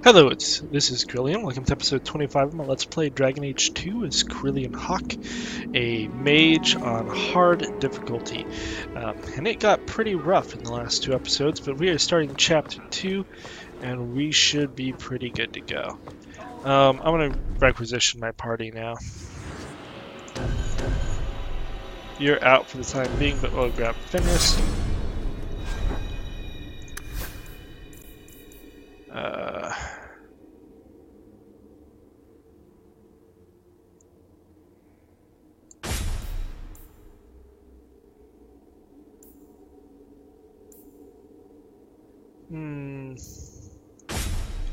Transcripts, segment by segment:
Hello, this is Krillian. Welcome to episode 25 of my Let's Play Dragon Age 2 as Krillian Hawk, a mage on hard difficulty. And it got pretty rough in the last two episodes, but we are starting chapter 2, and we should be pretty good to go. I'm going to requisition my party now. You're out for the time being, but we'll grab Fenris.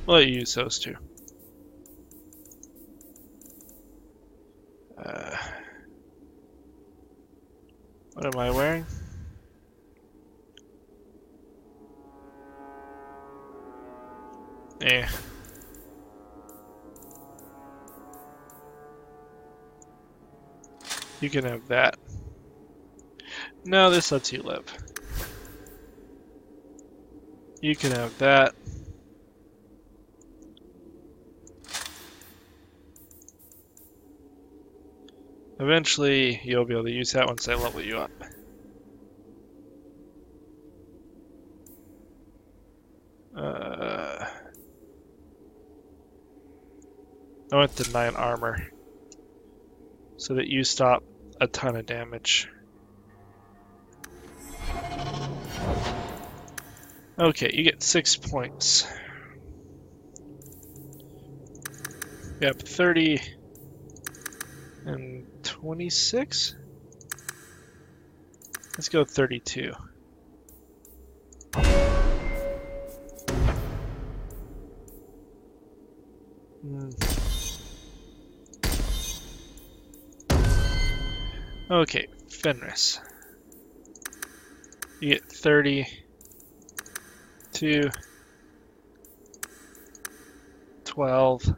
We'll use those two. What am I wearing? You can have that. No, this lets you live. You can have that. Eventually, you'll be able to use that once I level you up. I went to 9 armor so that you stop a ton of damage. Okay, you get 6 points. Yep, 30 and 26? Let's go 32. Okay, Fenris. You get 30, 2, 12.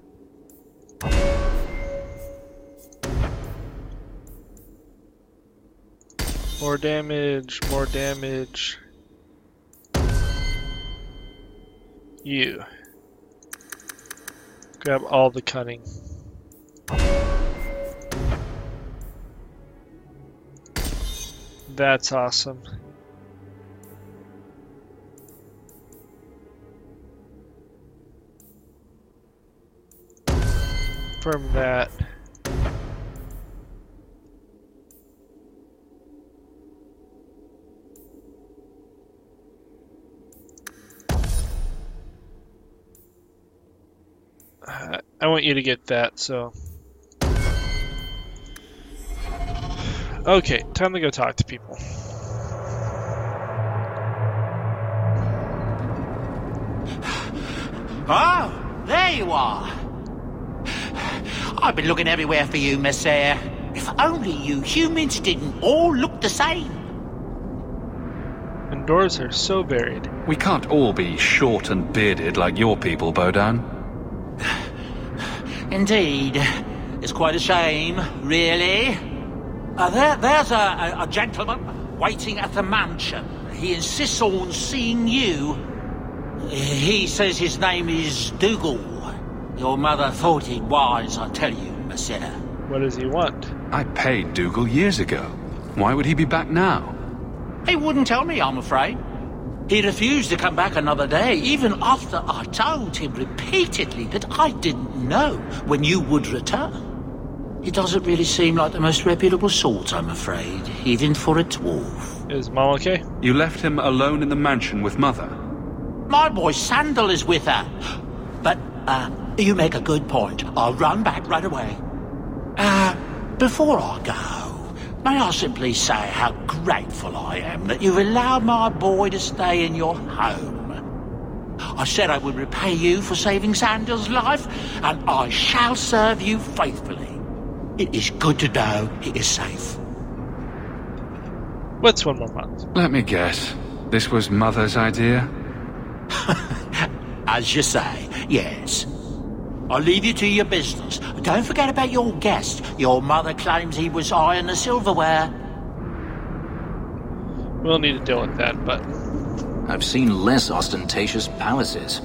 More damage, more damage. You. Grab all the cunning. That's awesome. From that. I want you to get that, so... Okay, time to go talk to people. Oh, there you are. I've been looking everywhere for you, Messiah. If only you humans didn't all look the same. And doors are so varied. We can't all be short and bearded like your people, Bodan. Indeed. It's quite a shame, really. There's a gentleman waiting at the mansion. He insists on seeing you. He says his name is Dougal. Your mother thought it was, I tell you, Messiah. What does he want? I paid Dougal years ago. Why would he be back now? He wouldn't tell me, I'm afraid. He refused to come back another day, even after I told him repeatedly that I didn't know when you would return. He doesn't really seem like the most reputable sort, I'm afraid, even for a dwarf. Is Mom okay? You left him alone in the mansion with Mother? My boy Sandal is with her. But, you make a good point. I'll run back right away. Before I go, may I simply say how grateful I am that you've allowed my boy to stay in your home. I said I would repay you for saving Sandal's life, and I shall serve you faithfully. It is good to know he is safe. What's 1 more month? Let me guess. This was Mother's idea? As you say, yes. I'll leave you to your business. Don't forget about your guest. Your mother claims he was eyeing the silverware. We'll need to deal with that, but... I've seen less ostentatious palaces.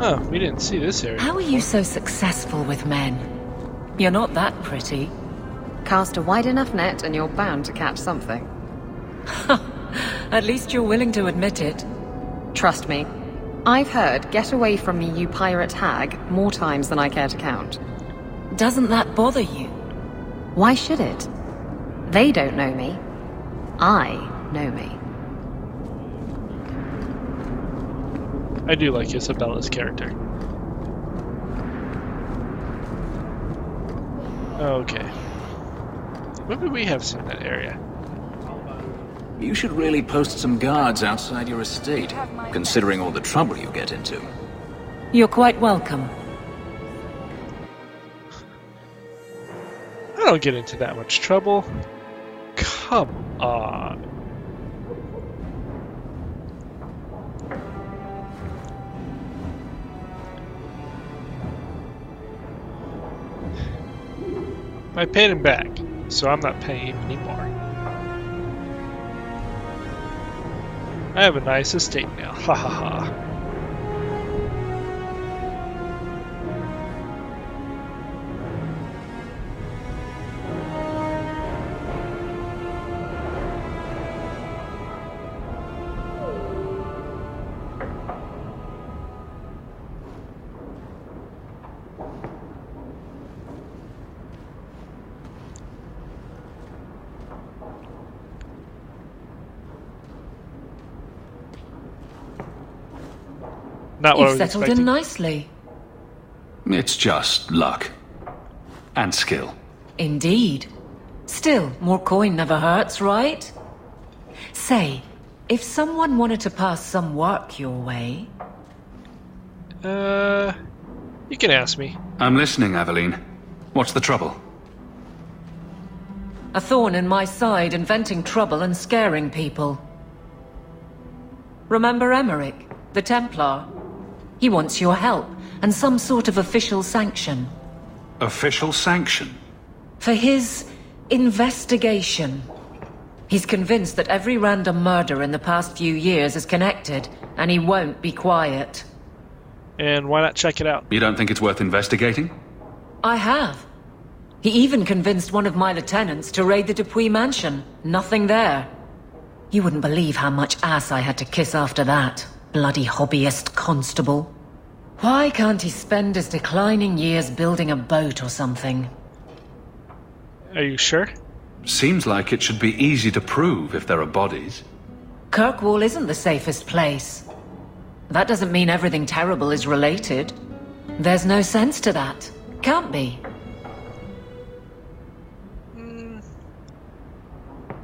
Oh, we didn't see this area. How are you so successful with men? You're not that pretty. Cast a wide enough net and you're bound to catch something. At least you're willing to admit it. Trust me. I've heard "get away from me, you pirate hag" more times than I care to count. Doesn't that bother you? Why should it? They don't know me. I know me. I do like Isabella's character. Okay. What do we have seen in that area? You should really post some guards outside your estate, considering all the trouble you get into. You're quite welcome. I don't get into that much trouble. Come on. I paid him back, so I'm not paying him anymore. I have a nice estate now. Ha ha ha. Not what I You've was settled expecting. in nicely. It's just luck. And skill. Indeed. Still, more coin never hurts, right? Say, if someone wanted to pass some work your way... You can ask me. I'm listening, Aveline. What's the trouble? A thorn in my side, inventing trouble and scaring people. Remember Emmerich, the Templar? He wants your help, and some sort of official sanction. Official sanction? For his investigation. He's convinced that every random murder in the past few years is connected, and he won't be quiet. And why not check it out? You don't think it's worth investigating? I have. He even convinced one of my lieutenants to raid the Dupuis mansion. Nothing there. You wouldn't believe how much ass I had to kiss after that. Bloody hobbyist constable. Why can't he spend his declining years building a boat or something? Are you sure? Seems like it should be easy to prove if there are bodies. Kirkwall isn't the safest place. That doesn't mean everything terrible is related. There's no sense to that. Can't be.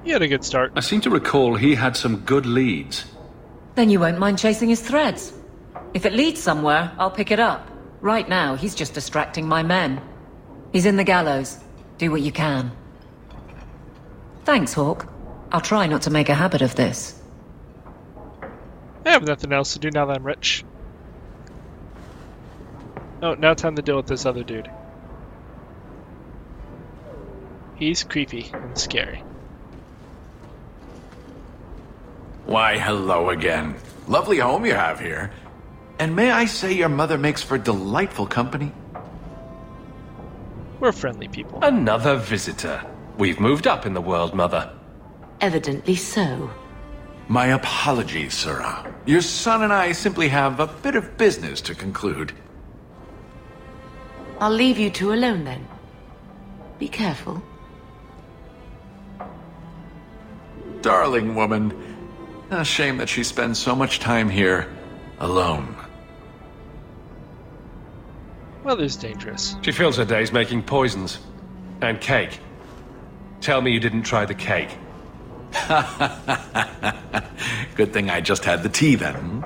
You had a good start. I seem to recall he had some good leads. Then you won't mind chasing his threads. If it leads somewhere, I'll pick it up. Right now, he's just distracting my men. He's in the gallows. Do what you can. Thanks, Hawk. I'll try not to make a habit of this. I have nothing else to do now that I'm rich. Oh, now time to deal with this other dude. He's creepy and scary. Why, hello again. Lovely home you have here. And may I say your mother makes for delightful company? We're friendly people. Another visitor. We've moved up in the world, Mother. Evidently so. My apologies, Sirrah. Your son and I simply have a bit of business to conclude. I'll leave you two alone then. Be careful. Darling woman. A shame that she spends so much time here, alone. Weather's dangerous. She fills her days making poisons. And cake. Tell me you didn't try the cake. Good thing I just had the tea then.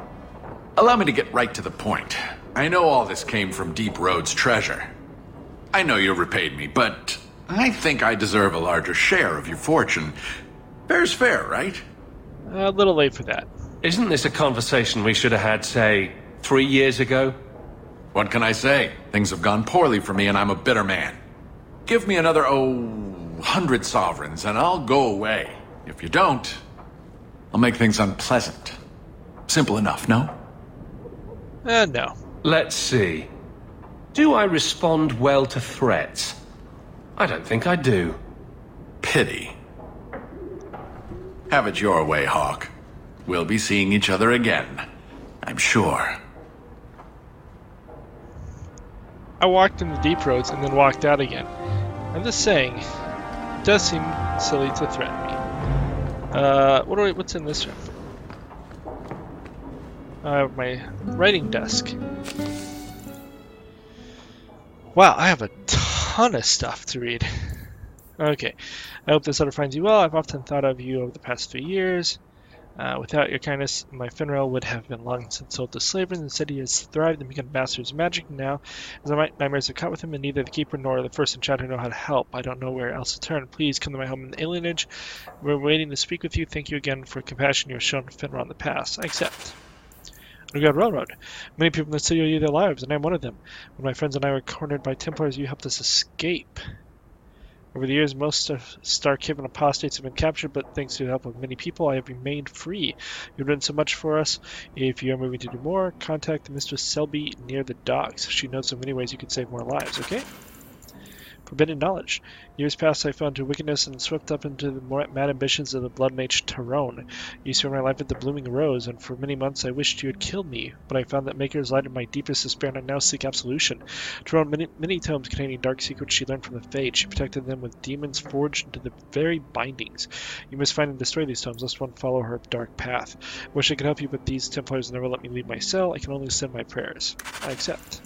Allow me to get right to the point. I know all this came from Deep Road's treasure. I know you repaid me, but I think I deserve a larger share of your fortune. Fair's fair, right? A little late for that. Isn't this a conversation we should have had, say, 3 years ago? What can I say? Things have gone poorly for me and I'm a bitter man. Give me another, 100 sovereigns and I'll go away. If you don't, I'll make things unpleasant. Simple enough, no? No. Let's see. Do I respond well to threats? I don't think I do. Pity. Have it your way, Hawk. We'll be seeing each other again, I'm sure. I walked in the deep roads and then walked out again. I'm just saying, it does seem silly to threaten me. What's in this room? I have my writing desk. Wow, I have a ton of stuff to read. Okay, I hope this letter finds you well. I've often thought of you over the past 3 years. Without your kindness, my Finral would have been long since sold to slavery. Instead, he has thrived and become masters of magic. Now, as my nightmares have caught with him, and neither the Keeper nor the first enchanter know how to help. I don't know where else to turn. Please come to my home in the alienage. We're waiting to speak with you. Thank you again for the compassion you have shown Finral in the past. I accept. Underground Railroad. Many people in the city owe you their lives, and I'm one of them. When my friends and I were cornered by Templars, you helped us escape. Over the years, most of Starkhaven apostates have been captured, but thanks to the help of many people, I have remained free. You've done so much for us. If you are moving to do more, contact Mistress Selby near the docks. She knows of many ways you could save more lives, okay? Forbidden knowledge. Years past, I fell into wickedness and swept up into the mad ambitions of the blood mage Tyrone. You spared my life at the Blooming Rose, and for many months I wished you had killed me, but I found that Maker's lighted my deepest despair, and I now seek absolution. Tyrone many tomes containing dark secrets she learned from the Fade. She protected them with demons forged into the very bindings. You must find and destroy these tomes, lest one follow her dark path. I wish I could help you, but these Templars never let me leave my cell. I can only send my prayers. I accept.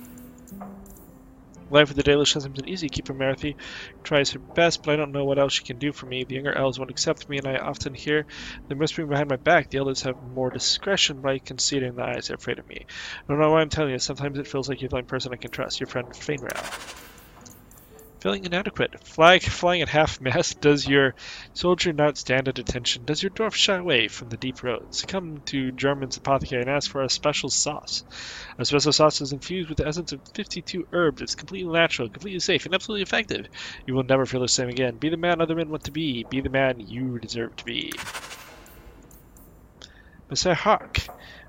Life with the Dalish hasn't been easy. Keeper Marathi tries her best, but I don't know what else she can do for me. The younger elves won't accept me, and I often hear them whispering behind my back. The elders have more discretion, but I can see it in the eyes. They're afraid of me. I don't know why I'm telling you. Sometimes it feels like you're the only person I can trust. Your friend Fainral. Feeling inadequate. Flying at half-mast. Does your soldier not stand at attention? Does your dwarf shy away from the deep roads? Come to German's apothecary and ask for a special sauce. Our special sauce is infused with the essence of 52 herbs. It's completely natural, completely safe, and absolutely effective. You will never feel the same again. Be the man other men want to be. Be the man you deserve to be. Messiah Hawk,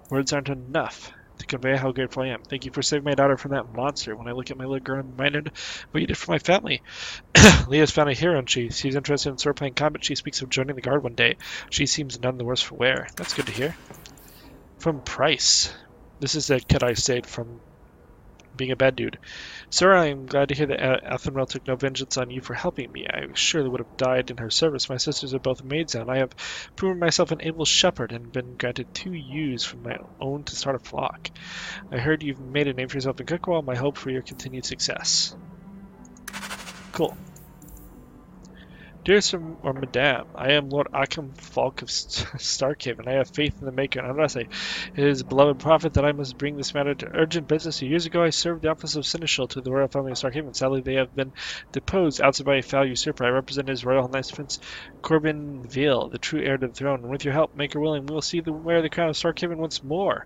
words aren't enough to convey how grateful I am. Thank you for saving my daughter from that monster. When I look at my little girl, I'm reminded of what you did for my family. Leah's found a hero, and she's interested in sword playing combat. She speaks of joining the guard one day. She seems none the worse for wear. That's good to hear. From Price. This is the kid I saved from being a bad dude. Sir, I am glad to hear that Athenrel took no vengeance on you for helping me. I surely would have died in her service. My sisters are both maids now, and I have proven myself an able shepherd and been granted 2 ewes from my own to start a flock. I heard you've made a name for yourself in Cookwall. My hope for your continued success. Cool. Dear Sir or Madame, I am Lord Occam Falk of Starkhaven. I have faith in the Maker, and unless I his beloved prophet that I must bring this matter to urgent business. Years ago I served the office of Seneschal to the royal family of Starkhaven. Sadly, they have been deposed, ousted by a foul usurper. I represent His Royal Highness Prince Corbin Vale, the true heir to the throne, and with your help, Maker willing, we will see wear the crown of Starkhaven once more.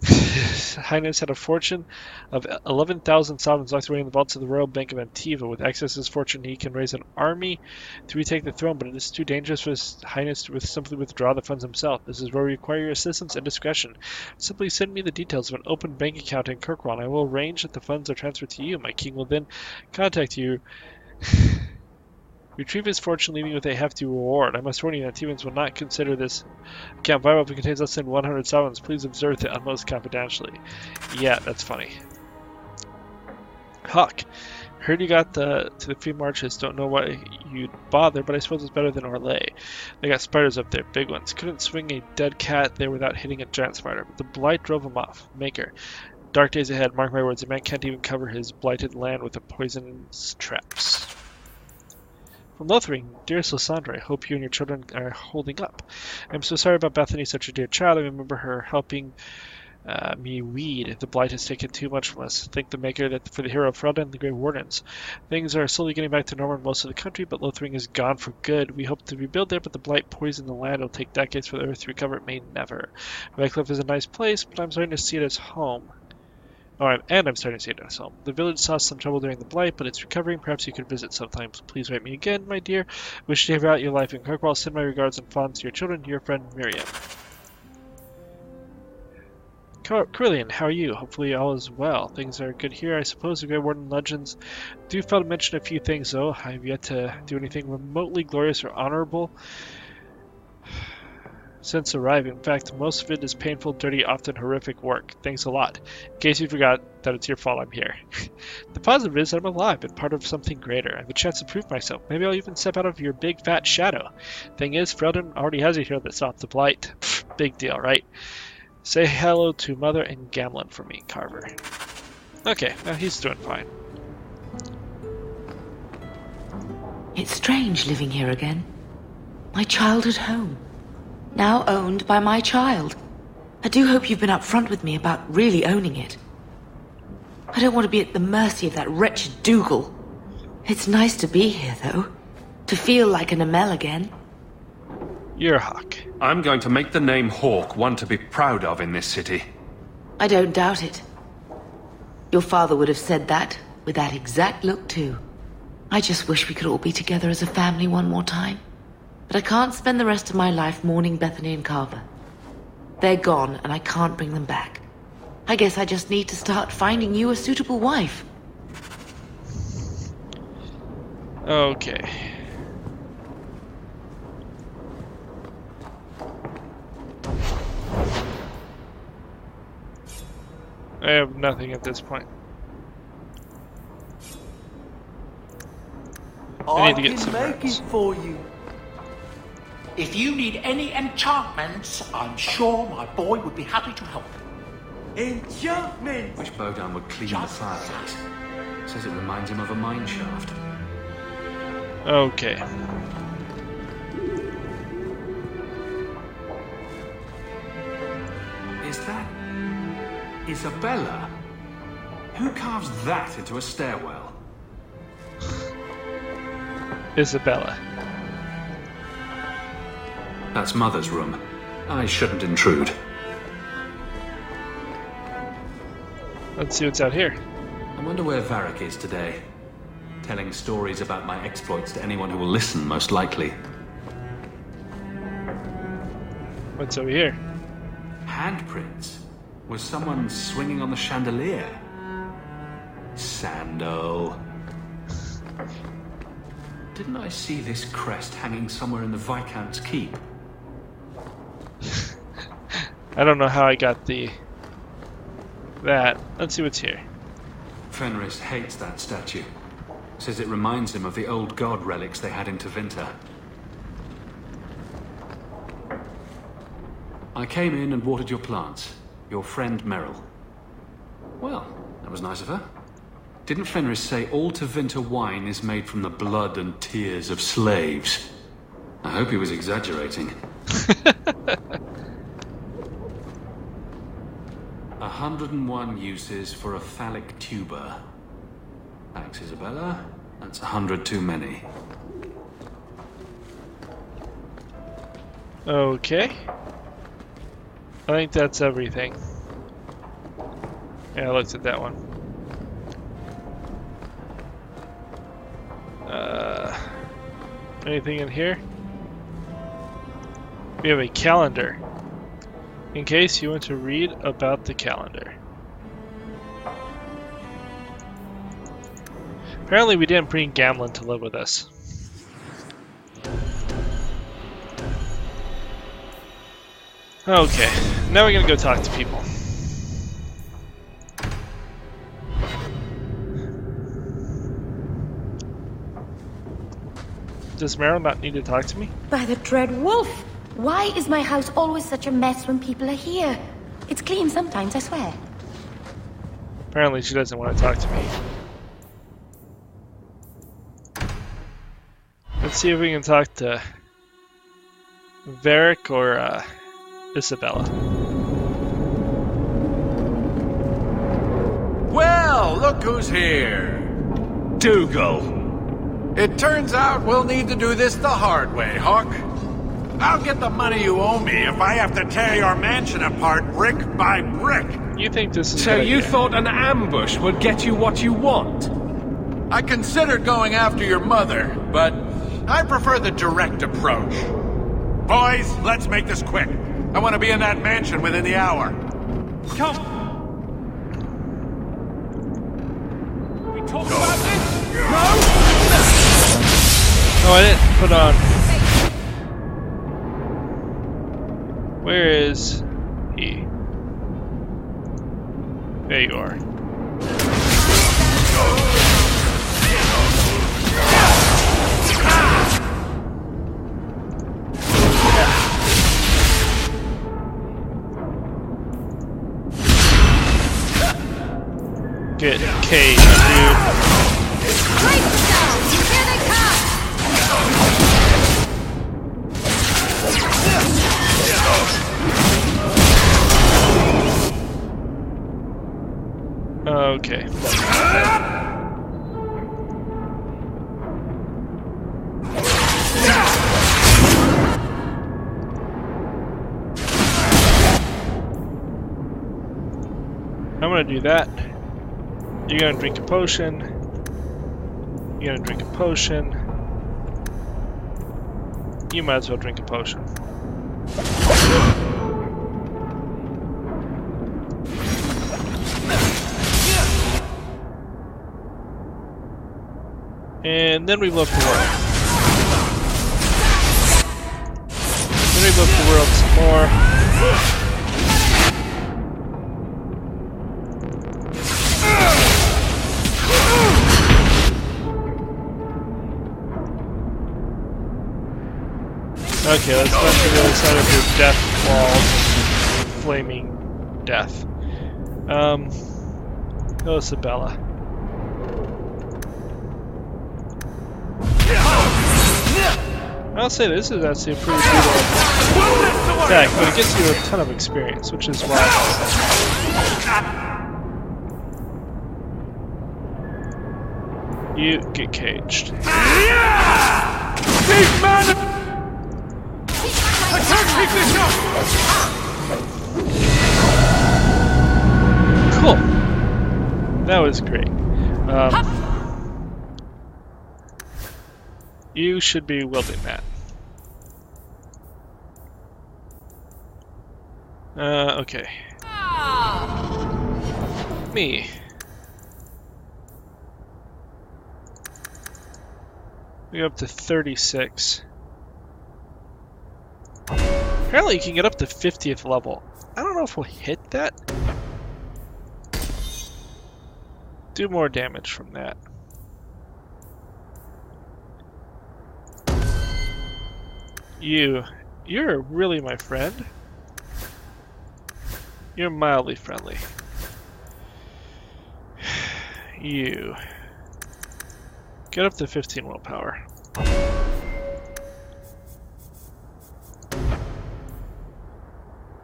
His Highness had a fortune of 11,000 sovereigns locked away in the vaults of the Royal Bank of Antiva. With access to his fortune, he can raise an army to retake the throne, but it is too dangerous for His Highness to simply withdraw the funds himself. This is where we require your assistance and discretion. Simply send me the details of an open bank account in Kirkwall, and I will arrange that the funds are transferred to you. My king will then contact you. Retrieve his fortune, leaving with a hefty reward. I must warn you that Tevans will not consider this account viable if it contains less than 100 sovereigns. Please observe the utmost confidentially. Yeah, that's funny. Huck, heard you got to the free marches. Don't know why you'd bother, but I suppose it's better than Orlais. They got spiders up there, big ones. Couldn't swing a dead cat there without hitting a giant spider. But the blight drove him off. Maker. Dark days ahead, mark my words. A man can't even cover his blighted land with the poison's traps. From Lothering, dearest Lysandra, I hope you and your children are holding up. I'm so sorry about Bethany, such a dear child. I remember her helping me weed. The blight has taken too much from us. Thank the Maker for the hero of Frelda and the Grey Wardens. Things are slowly getting back to normal in most of the country, but Lothering is gone for good. We hope to rebuild there, but the blight poisoned the land. It'll take decades for the earth to recover. It may never. Redcliffe is a nice place, but I'm starting to see it as home. I'm starting to see it as home. The village saw some trouble during the blight, but it's recovering. Perhaps you could visit sometimes. Please write me again, my dear. Wish to hear out your life in Kirkwall. Send my regards and fondness to your children, to your friend Miriam. Carillion, how are you? Hopefully all is well. Things are good here. I suppose the Grey Warden legends do fail to mention a few things, though. I have yet to do anything remotely glorious or honorable since arriving. In fact, most of it is painful, dirty, often horrific work. Thanks a lot. In case you forgot that it's your fault I'm here. The positive is that I'm alive and part of something greater. I have a chance to prove myself. Maybe I'll even step out of your big fat shadow. Thing is, Freldon already has a hero that stopped the blight. Pfft, big deal, right? Say hello to Mother and Gamlen for me, Carver. Okay, now he's doing fine. It's strange living here again. My childhood home. Now owned by my child. I do hope you've been upfront with me about really owning it. I don't want to be at the mercy of that wretched Dougal. It's nice to be here, though. To feel like an Amel again. You're a Hawk. I'm going to make the name Hawk one to be proud of in this city. I don't doubt it. Your father would have said that, with that exact look too. I just wish we could all be together as a family one more time. But I can't spend the rest of my life mourning Bethany and Carver. They're gone, and I can't bring them back. I guess I just need to start finding you a suitable wife. Okay. I have nothing at this point. I need to get some rest. For you. If you need any enchantments, I'm sure my boy would be happy to help. Enchantments? Which Bodan would clean the fireplace. Says it reminds him of a mine shaft. Okay. Is that Isabella? Who carves that into a stairwell? Isabella. That's Mother's room. I shouldn't intrude. Let's see what's out here. I wonder where Varric is today. Telling stories about my exploits to anyone who will listen, most likely. What's over here? Handprints? Was someone swinging on the chandelier? Sandal. Didn't I see this crest hanging somewhere in the Viscount's keep? I don't know how I got that. Let's see what's here. Fenris hates that statue. Says it reminds him of the old god relics they had in Tevinter. I came in and watered your plants. Your friend Merrill. Well, that was nice of her. Didn't Fenris say all Tevinter wine is made from the blood and tears of slaves? I hope he was exaggerating. 101 uses for a phallic tuber. Thanks, Isabella. That's 100 too many. Okay. I think that's everything. Yeah, I looked at that one. Anything in here? We have a calendar. In case you want to read about the calendar. Apparently we didn't bring Gamlen to live with us. Okay, now we're gonna go talk to people. Does Meryl not need to talk to me? By the dread wolf! Why is my house always such a mess when people are here? It's clean sometimes, I swear. Apparently she doesn't want to talk to me. Let's see if we can talk to Varric or Isabella. Well, look who's here. Dougal. It turns out we'll need to do this the hard way, Hawk. I'll get the money you owe me if I have to tear your mansion apart brick by brick. You think this is So you thought an ambush would get you what you want? I considered going after your mother, but I prefer the direct approach. Boys, let's make this quick. I want to be in that mansion within the hour. Come! We talk about this? No! Oh, I didn't put on. Where is he? There you are. Get caged, dude. Okay. I'm gonna do that. You're gonna drink a potion. You're gonna drink a potion. You might as well drink a potion. And then we blow up the world. Then we blow up the world some more. Okay, let's run to the other side of your death walls. Flaming death. Go Isabella. I'll say this is actually a pretty brutal attack, but it gets you a ton of experience, which is why. You get caged. Big man! I can't keep this up! Cool. That was great. You should be wielding that. Okay. Me. We go up to 36. Apparently you can get up to 50th level. I don't know if we'll hit that. Do more damage from that. You're really my friend. You're mildly friendly. You get up to 15 willpower.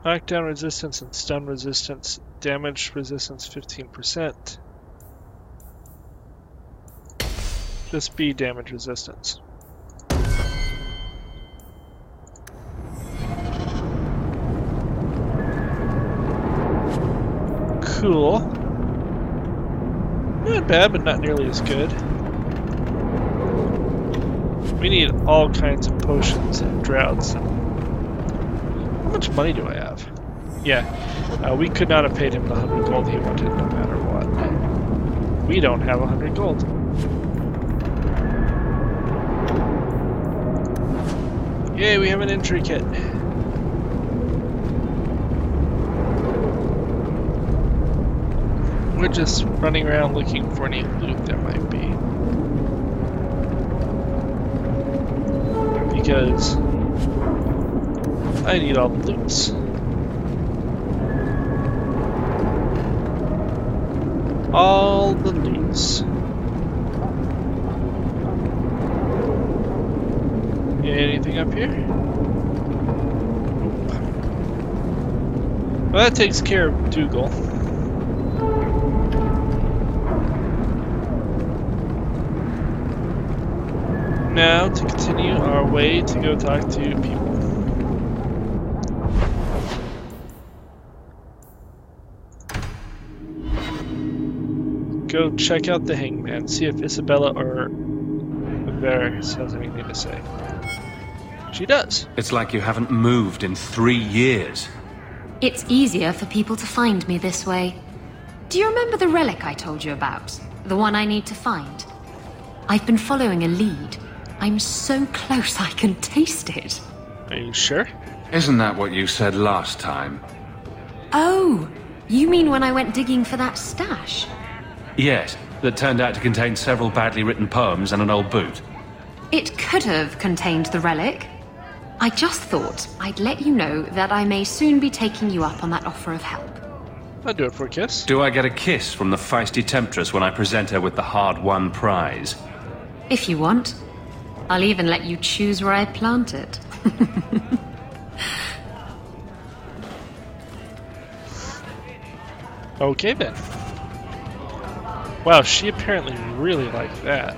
Knockdown resistance and stun resistance, damage resistance 15%. Just be damage resistance. Cool. Not bad, but not nearly as good. We need all kinds of potions and droughts. How much money do I have? Yeah, we could not have paid him the 100 gold he wanted no matter what. We don't have 100 gold. Yay, we have an entry kit. We're just running around looking for any loot there might be. Because I need all the loots. All the loots. Anything up here? Well, that takes care of Dougal. Now to continue our way to go talk to people. Go check out the hangman, see if Isabella or Varys has anything to say. She does. It's like you haven't moved in 3 years. It's easier for people to find me this way. Do you remember the relic I told you about? The one I need to find? I've been following a lead. I'm so close I can taste it. Are you sure? Isn't that what you said last time? Oh, you mean when I went digging for that stash? Yes, that turned out to contain several badly written poems and an old boot. It could have contained the relic. I just thought I'd let you know that I may soon be taking you up on that offer of help. I'll do it for a kiss. Do I get a kiss from the feisty temptress when I present her with the hard-won prize? If you want. I'll even let you choose where I plant it. Okay then. Wow, she apparently really liked that.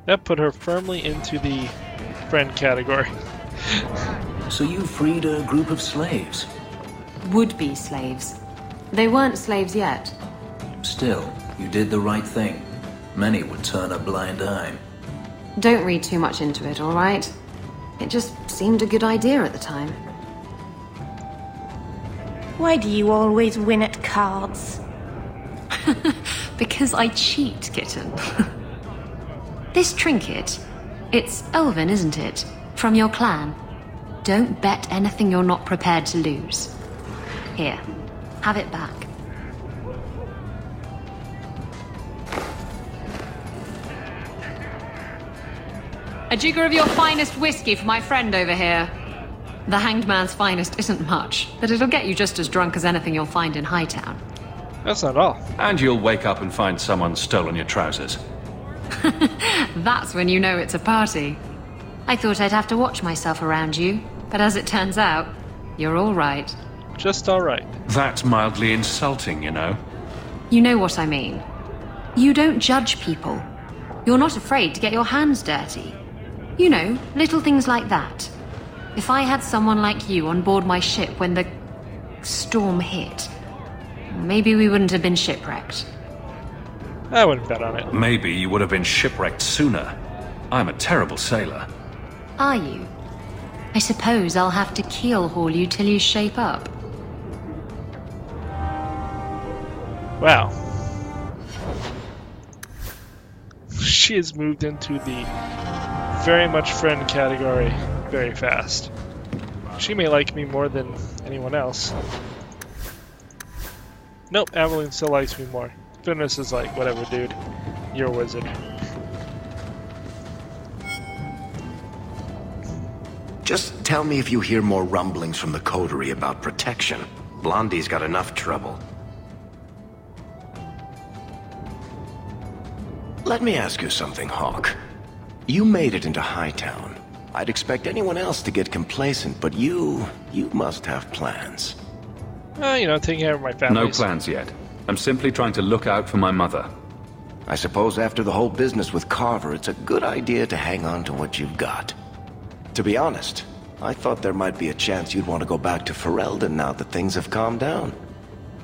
That put her firmly into the friend category. So you freed a group of slaves? Would-be slaves. They weren't slaves yet. Still, you did the right thing. Many would turn a blind eye. Don't read too much into it, all right? It just seemed a good idea at the time. Why do you always win at cards? Because I cheat, kitten. This trinket, it's elven, isn't it? From your clan. Don't bet anything you're not prepared to lose. Here, have it back. A jigger of your finest whiskey for my friend over here. The hanged man's finest isn't much, but it'll get you just as drunk as anything you'll find in Hightown. That's not all. And you'll wake up and find someone stolen your trousers. That's when you know it's a party. I thought I'd have to watch myself around you, but as it turns out, you're all right. Just all right. That's mildly insulting, you know. You know what I mean. You don't judge people. You're not afraid to get your hands dirty. You know, little things like that. If I had someone like you on board my ship when the storm hit, maybe we wouldn't have been shipwrecked. I wouldn't bet on it. Maybe you would have been shipwrecked sooner. I'm a terrible sailor. Are you? I suppose I'll have to keel haul you till you shape up. Wow. She has moved into the very much friend category very fast. She may like me more than anyone else. Nope, Aveline still likes me more. Finis is like, whatever, dude. You're a wizard. Just tell me if you hear more rumblings from the coterie about protection. Blondie's got enough trouble. Let me ask you something, Hawk. You made it into Hightown. I'd expect anyone else to get complacent, but you must have plans. You know, taking care of my family. No plans yet. I'm simply trying to look out for my mother. I suppose after the whole business with Carver, it's a good idea to hang on to what you've got. To be honest, I thought there might be a chance you'd want to go back to Ferelden now that things have calmed down.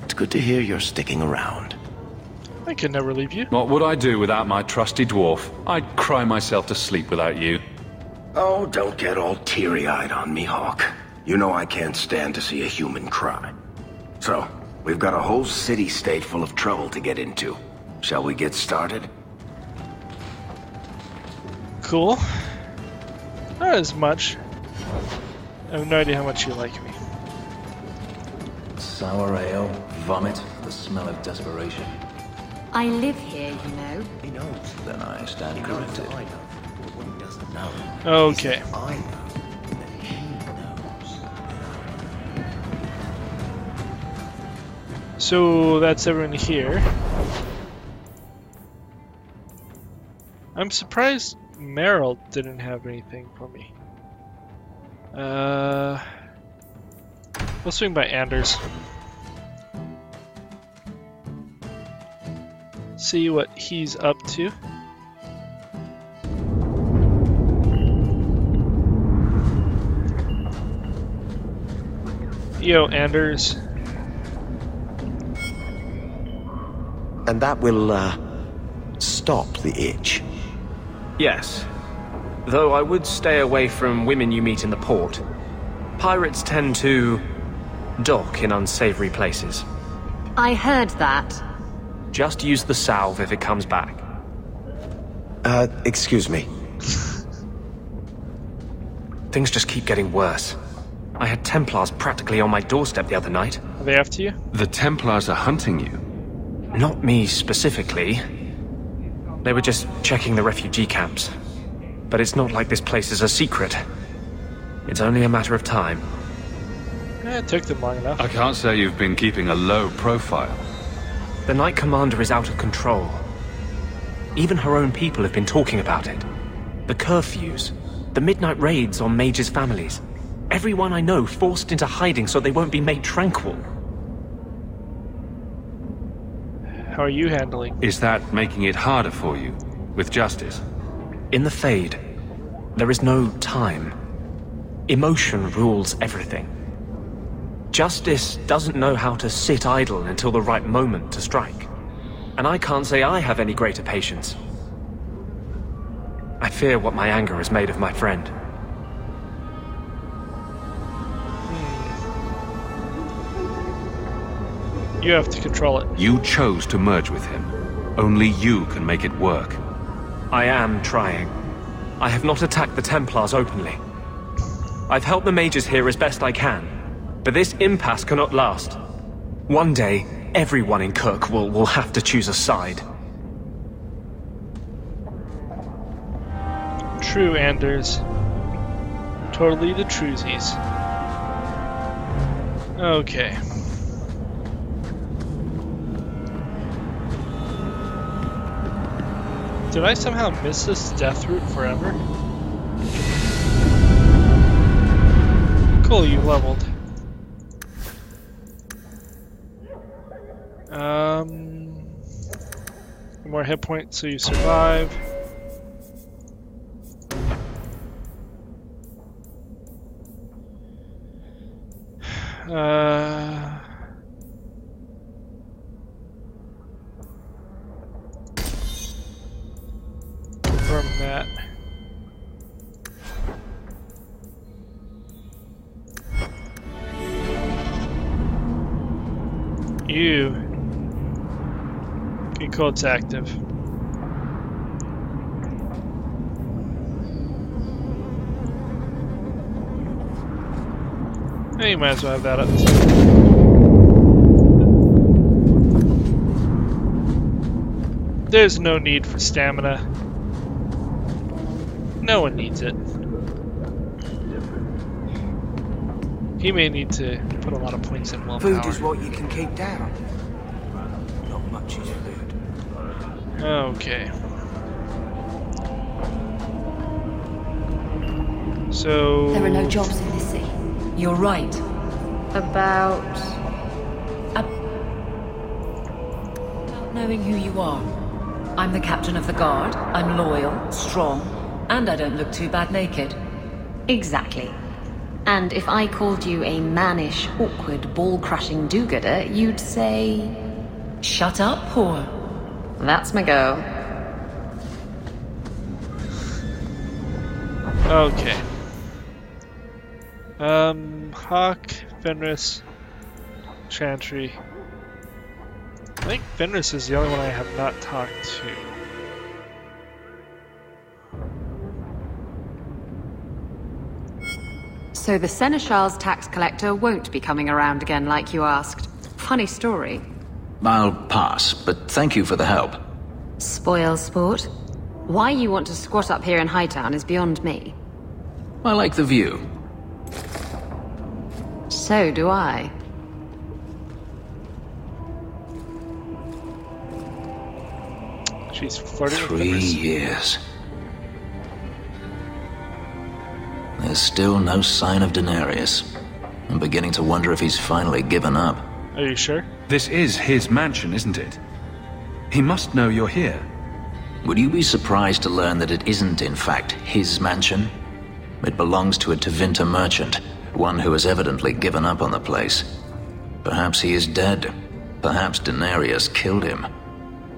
It's good to hear you're sticking around. I could never leave you. What would I do without my trusty dwarf? I'd cry myself to sleep without you. Oh, don't get all teary-eyed on me, Hawk. You know I can't stand to see a human cry. So, we've got a whole city-state full of trouble to get into. Shall we get started? Cool. Not as much. I have no idea how much you like me. Sour ale, vomit, the smell of desperation. I live here, you know. He knows. Then I stand corrected. He doesn't know. Okay. I know. Then he knows. So that's everyone here. I'm surprised Meryl didn't have anything for me. We'll swing by Anders. See what he's up to. Yo, Anders. And that will, stop the itch. Yes. Though I would stay away from women you meet in the port. Pirates tend to dock in unsavory places. I heard that. Just use the salve if it comes back. Excuse me. Things just keep getting worse. I had Templars practically on my doorstep the other night. Are they after you? The Templars are hunting you. Not me specifically. They were just checking the refugee camps. But it's not like this place is a secret. It's only a matter of time. It took them long enough. I can't say you've been keeping a low profile. The Knight Commander is out of control. Even her own people have been talking about it. The curfews, the midnight raids on Mage's families. Everyone I know forced into hiding so they won't be made tranquil. How are you handling? Is that making it harder for you, with justice? In the Fade, there is no time. Emotion rules everything. Justice doesn't know how to sit idle until the right moment to strike. And I can't say I have any greater patience. I fear what my anger has made of my friend. You have to control it. You chose to merge with him. Only you can make it work. I am trying. I have not attacked the Templars openly. I've helped the Mages here as best I can, but this impasse cannot last. One day, everyone in Kirk will have to choose a side. True, Anders. Totally the truesies. Okay. Did I somehow miss this death route forever? Cool, you leveled. More hit points so you survive. From that. You. Get code's active. Hey, you might as well have that up too. There's no need for stamina. No one needs it. He may need to put a lot of points in willpower. Food is what you can keep down. Not much is food. Okay. So... There are no jobs in this sea. You're right. About knowing who you are. I'm the captain of the guard. I'm loyal, strong, and I don't look too bad naked. Exactly. And if I called you a mannish, awkward, ball-crushing do-gooder, you'd say... Shut up, whore. That's my go. Okay. Hawk, Fenris, Chantry. I think Fenris is the only one I have not talked to. So the Seneschal's tax collector won't be coming around again like you asked. Funny story. I'll pass, but thank you for the help. Spoil sport. Why you want to squat up here in Hightown is beyond me. I like the view. So do I. She's flirting with 3 years. There's still no sign of Daenerys. I'm beginning to wonder if he's finally given up. Are you sure? This is his mansion, isn't it? He must know you're here. Would you be surprised to learn that it isn't, in fact, his mansion? It belongs to a Tevinter merchant, one who has evidently given up on the place. Perhaps he is dead. Perhaps Daenerys killed him.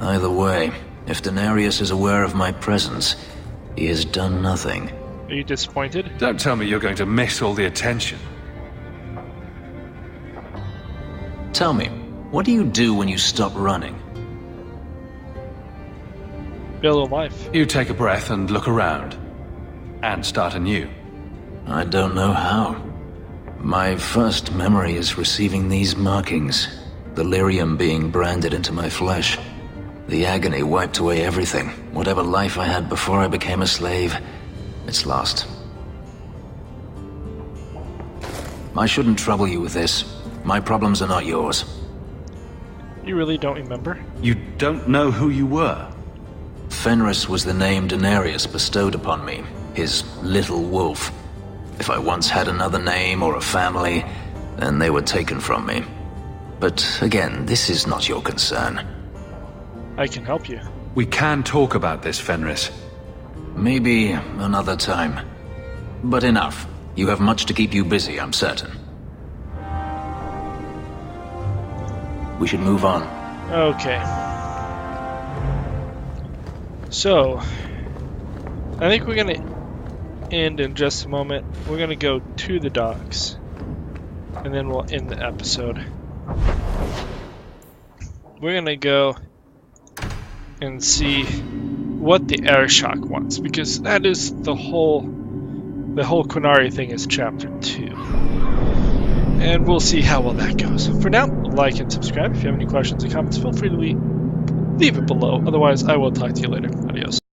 Either way, if Daenerys is aware of my presence, he has done nothing. Are you disappointed? Don't tell me you're going to miss all the attention. Tell me, what do you do when you stop running? Build a life. You take a breath and look around. And start anew. I don't know how. My first memory is receiving these markings. The lyrium being branded into my flesh. The agony wiped away everything. Whatever life I had before I became a slave, it's lost. I shouldn't trouble you with this. My problems are not yours. You really don't remember? You don't know who you were? Fenris was the name Daenerys bestowed upon me. His little wolf. If I once had another name or a family, then they were taken from me. But again, this is not your concern. I can help you. We can talk about this, Fenris. Maybe another time. But enough. You have much to keep you busy, I'm certain. We should move on. Okay. So, I think we're gonna end in just a moment. We're gonna go to the docks, and then we'll end the episode. We're gonna go and see what the Airshock wants, because that is the whole Quinari thing is chapter 2. And we'll see how well that goes. For now, like and subscribe. If you have any questions or comments, feel free to leave it below. Otherwise, I will talk to you later. Adios.